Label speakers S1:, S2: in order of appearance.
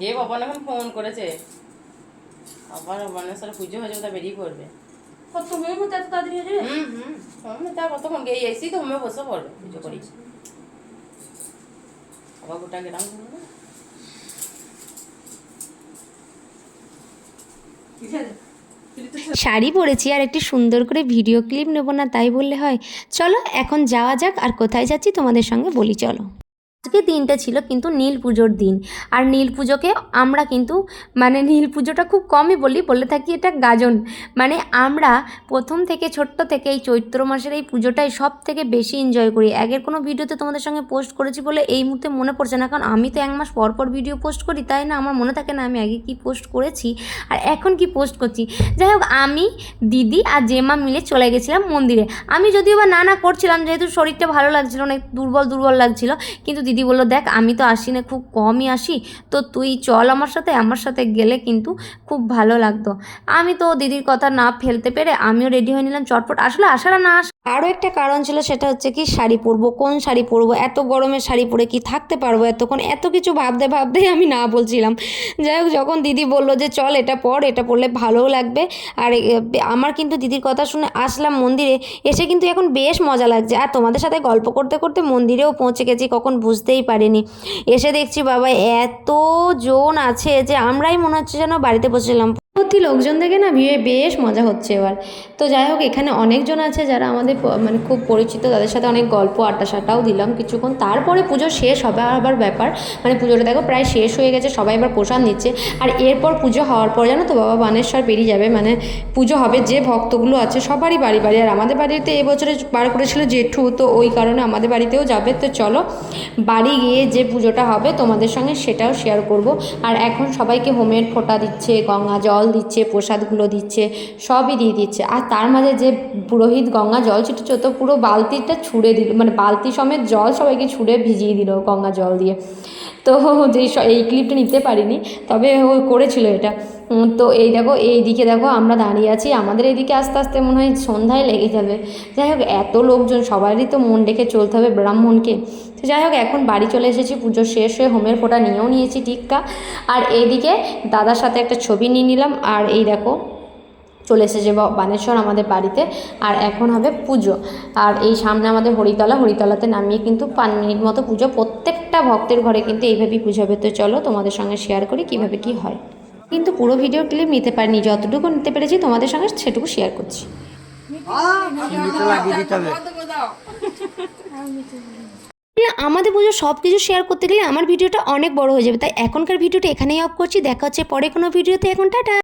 S1: এ বাবা এখন ফোন করেছে, আবার বানের সাথে পুজো হয়ে যাবে, তা বেরিয়ে পড়বে।
S2: কত মোমো এত তাড়াতাড়ি হয়ে যাবে?
S1: হোমে তা কতক্ষণ গিয়ে এসি তো হোমে বসে পড়বে পুজো করি। আবার গোটা গেলাম
S3: শাড়ি পরেছি আর একটি সুন্দর করে ভিডিও ক্লিপ নেব না তাই বললে হয়? চলো এখন যাওয়া যাক। আর কোথায় যাচ্ছি তোমাদের সঙ্গে বলি চলো। আজকে দিনটা ছিল কিন্তু নীল পুজোর দিন। আর নীল পুজোকে আমরা কিন্তু নীল পুজোটা খুব কমই বলে থাকি এটা গাজন। আমরা প্রথম থেকে ছোট্ট থেকে এই চৈত্র মাসের এই পুজোটাই সব থেকে বেশি এনজয় করি। আগের কোনো ভিডিওতে তোমাদের সঙ্গে পোস্ট করেছি বলে এই মুহূর্তে মনে পড়ছে না, কারণ আমি তো 1 মাস পর পর ভিডিও পোস্ট করি, তাই না আমার মনে থাকে না আমি আগে কি পোস্ট করেছি আর এখন কি পোস্ট করছি। যাই হোক, আমি দিদি আর জেমা মিলে চলে গেছিলাম মন্দিরে। আমি যদিও বা না করছিলাম, যেহেতু শরীরটা ভালো লাগছিল, অনেক দুর্বল লাগছিল, কিন্তু দিদি বললো দেখ আমি তো আসি না, খুব কমই আসি, তো তুই চল আমার সাথে গেলে কিন্তু খুব ভালো লাগতো। আমি তো দিদির কথা না ফেলতে পেরে আমিও রেডি হয়ে নিলাম চটপট। আসলে আসার না আরও একটা কারণ ছিল, সেটা হচ্ছে কি শাড়ি পরবো, কোন শাড়ি পরবো, এত গরমে শাড়ি পরে কি থাকতে পারবো এতক্ষণ, এত কিছু ভাবতেই আমি না বলছিলাম। যাই হোক, যখন দিদি বললো যে চল এটা পরলে ভালোও লাগবে, আর আমার কিন্তু দিদির কথা শুনে আসলাম মন্দিরে। এসে কিন্তু এখন বেশ মজা লাগছে, আর তোমাদের সাথে গল্প করতে করতে মন্দিরেও পৌঁছে গেছি, কখন বুঝতেই পারিনি। এসে দেখছি বাবা এত জন আছে যে আমরাই মনে হচ্ছে যেন বাড়িতে বসেছিলাম। সত্যি লোকজন দেখে না বেশ মজা হচ্ছে এবার। তো যাই হোক, এখানে অনেকজন আছে যারা আমাদের খুব পরিচিত, তাদের সাথে অনেক গল্প আড্ডাসাড্ডাও দিলাম কিছুক্ষণ। তারপরে পুজো শেষ হবে আবার ব্যাপার, পুজোটা দেখো প্রায় শেষ হয়ে গেছে, সবাই এবার প্রসাদ নিচ্ছে। আর এরপর পুজো হওয়ার পর জানো তো বাবা বানেশ্বর বেরিয়ে যাবে, পুজো হবে, যে ভক্তগুলো আছে সবারই বাড়ি। আর আমাদের বাড়িতে এবছরে বার করেছিল জেঠু, তো ওই কারণে আমাদের বাড়িতেও যাবে। তো চলো বাড়ি গিয়ে যে পুজোটা হবে তোমাদের সঙ্গে সেটাও শেয়ার করব। আর এখন সবাইকে হোমের ফোঁটা দিচ্ছে, গঙ্গা জল দিচ্ছে, প্রসাদগুলো দিচ্ছে, সবই দিয়ে দিচ্ছে। আর তার মাঝে যে পুরোহিত গঙ্গা জল ছিটেছে, তো পুরো বালতিটা ছুঁড়ে দিল, বালতি সমেত জল সবাইকে ছুঁড়ে ভিজিয়ে দিল গঙ্গা জল দিয়ে। তো এই ক্লিপটা নিতে পারিনি, তবে ও করেছিল এটা। তো এইদিকে দেখো আমরা দাঁড়িয়ে আছি, আমাদের এইদিকে আস্তে আস্তে মনে হয় সন্ধ্যায় লেগে যাবে। যাই হোক, এত লোকজন, সবারই তো মন রেখে চলতে হবে ব্রাহ্মণকে। তো যাই হোক, এখন বাড়ি চলে এসেছি, পুজো শেষ হয়ে হোমের ফোঁটা নিয়েও নিয়েছি টিক্কা। আর এইদিকে দাদার সাথে একটা ছবি নিয়ে নিলাম। আর এই দেখো চলে এসেছে বানেশ্বর আমাদের বাড়িতে, আর এখন হবে পুজো। আর এই সামনে আমাদের হরিতলাতে নামিয়ে কিন্তু 5 মিনিট মতো পুজো, প্রত্যেকটা ভক্তের ঘরে কিন্তু এইভাবেই পুজো হবে। তো চলো তোমাদের সঙ্গে শেয়ার করি কীভাবে কী হয়। কিন্তু পুরো ভিডিও ক্লিপ নিতে পারিনি, যতটুকু নিতে পেরেছি তোমাদের সঙ্গে সেটুকু শেয়ার করছি। আমাদের পুজো সব কিছু শেয়ার করতে গেলে আমার ভিডিওটা অনেক বড় হয়ে যাবে, তাই এখনকার ভিডিওটা এখানেই অফ করছি। দেখা হচ্ছে পরে কোনো ভিডিওতে। এখন টাটা।